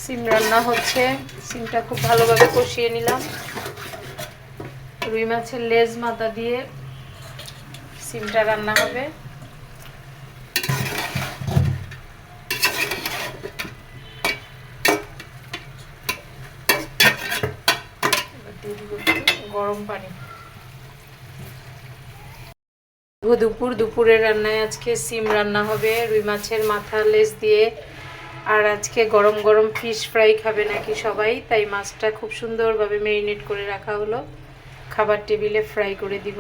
সিম রান্না হচ্ছে, সিমটা খুব ভালোভাবে কষিয়ে নিলাম। রুই মাছের লেজ মাথা দিয়ে সিমটা রান্না হবে। গরম পানি। দুপুরের রান্নায় আজকে সিম রান্না হবে রুই মাছের মাথা লেজ দিয়ে। আর আজকে গরম গরম ফিশ ফ্রাই খাবে নাকি সবাই, তাই মাছটা খুব সুন্দরভাবে ম্যারিনেট করে রাখা হলো। খাবার টেবিলে ফ্রাই করে দিব,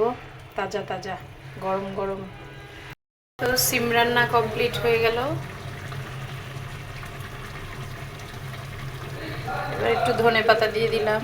তাজা তাজা গরম গরম। তো সিম রান্না কমপ্লিট হয়ে গেল। এবার একটু ধনে পাতা দিয়ে দিলাম।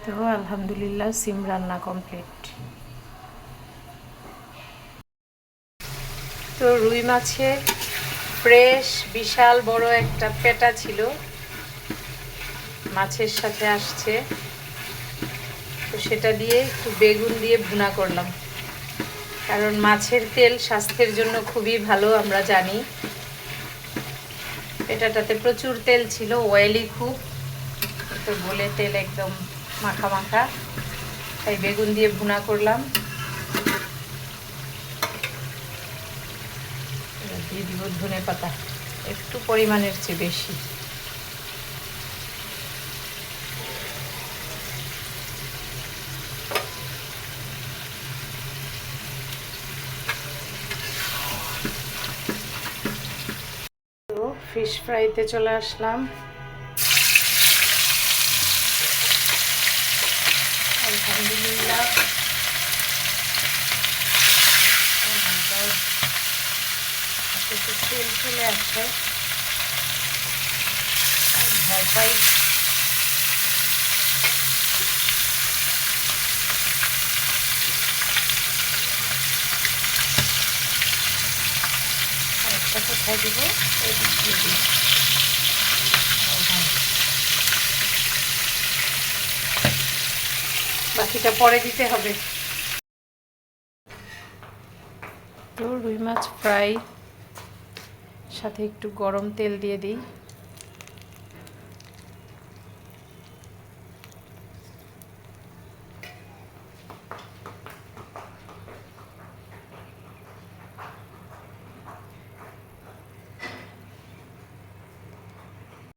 তো আলহামদুলিল্লাহ সিম রান্না কমপ্লিট। তো রুই মাছের ফ্রেশ বিশাল বড় একটা পেটা ছিল, মাছের সাথে আসছে। তো সেটা দিয়ে একটু বেগুন দিয়ে ভুনা করলাম, কারণ মাছের তেল স্বাস্থ্যের জন্য খুবই ভালো আমরা জানি। পেটাটাতে প্রচুর তেল ছিল, অয়েলি খুব, তো বলে তেল একদম মাখা মাখা, তাই বেগুন দিয়ে ভুনা করলাম। দিয়ে দিব ধনে পাতা, একটু পরিমাণের চেয়ে বেশি। তো ফিশ ফ্রাইতে চলে আসলাম। আলহামদুলিল্লাহ তেল চলে আসছে, ভয় আরেকটা কোথায় দিব, এই দিয়ে দিই। বাকিটা পরে দিতে হবে। তো রুই মাছ ফ্রাই সাথে একটু গরম তেল দিয়ে দিই।